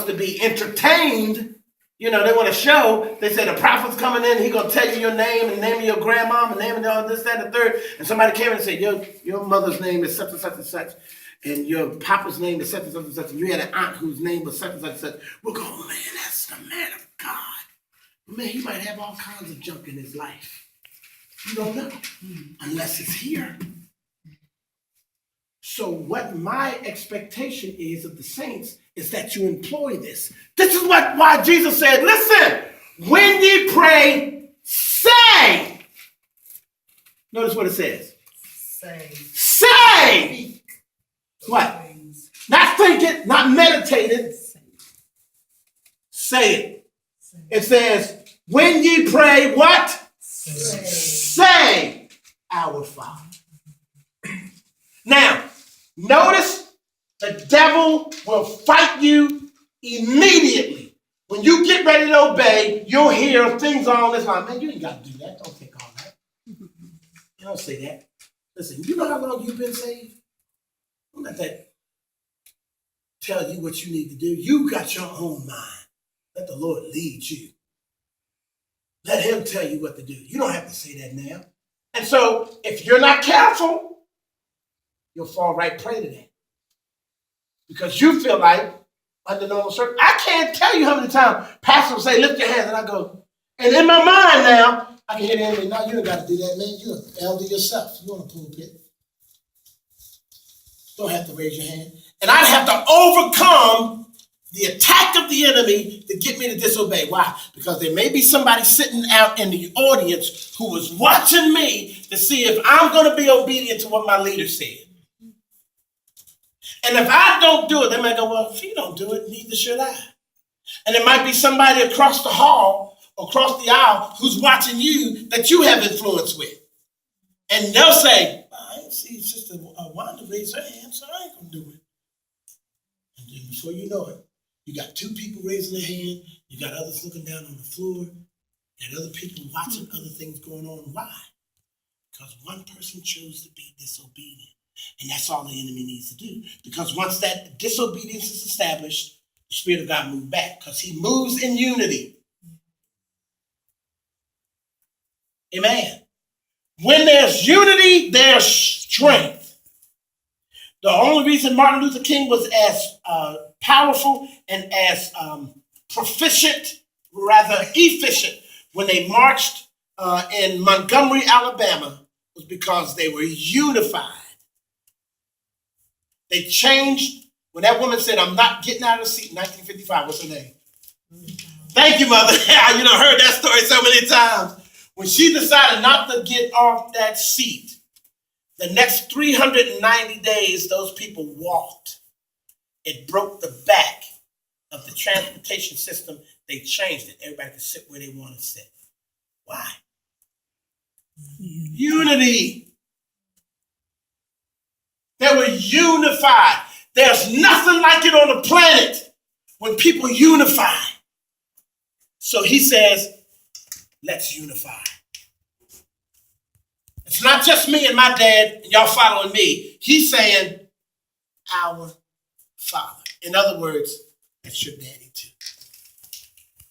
to be entertained. You know, they want to show. They say the prophet's coming in. He's going to tell you your name and name of your grandma and name of all this, that, and the third. And somebody came in and said, your mother's name is such and such and such. And your papa's name is such and such and such. And you had an aunt whose name was such and such and such. We'll go, oh, man, that's the man of God. Man, he might have all kinds of junk in his life. You don't know unless it's here. So what my expectation is of the saints is that you employ this. This is why Jesus said, listen, when ye pray, say. Notice what it says. Say. What? Not think it, not meditate it. Say it. It says, when ye pray, what? Say, our Father. Now, notice the devil will fight you immediately. When you get ready to obey, you'll hear things on this line. Man, you ain't got to do that. Don't take all that. You don't say that. Listen, you know how long you've been saved? Don't let that tell you what you need to do. You got your own mind. Let the Lord lead you. Let him tell you what to do. You don't have to say that now. And so, if you're not careful, you'll fall right prey to that. Because you feel like, under normal circumstances, I can't tell you how many times pastors say, lift your hands, and I go, and in my mind now, I can hear the enemy, no, you ain't got to do that, man. You're an elder yourself. You're on a pulpit. Don't have to raise your hand. And I'd have to overcome the attack of the enemy to get me to disobey. Why? Because there may be somebody sitting out in the audience who was watching me to see if I'm going to be obedient to what my leader said. And if I don't do it, they might go, well, if you don't do it, neither should I. And there might be somebody across the hall, across the aisle, who's watching you that you have influence with. And they'll say, I ain't see Sister Wanda raise her hand, so I ain't going to do it. And then before you know it, you got two people raising their hand, you got others looking down on the floor, and other people watching other things going on. Why? Because one person chose to be disobedient. And that's all the enemy needs to do. Because once that disobedience is established, the Spirit of God moves back. Because he moves in unity. Amen. When there's unity, there's strength. The only reason Martin Luther King was as powerful and as efficient when they marched in Montgomery, Alabama, was because they were unified. They changed, when that woman said, I'm not getting out of the seat in 1955, what's her name? Thank you, Mother. You know, heard that story so many times. When she decided not to get off that seat, the next 390 days, those people walked. It broke the back of the transportation system. They changed it. Everybody could sit where they want to sit. Why? Unity. They were unified. There's nothing like it on the planet when people unify. So he says, let's unify. It's not just me and my dad and y'all following me. He's saying, our Father. In other words, that's your daddy too.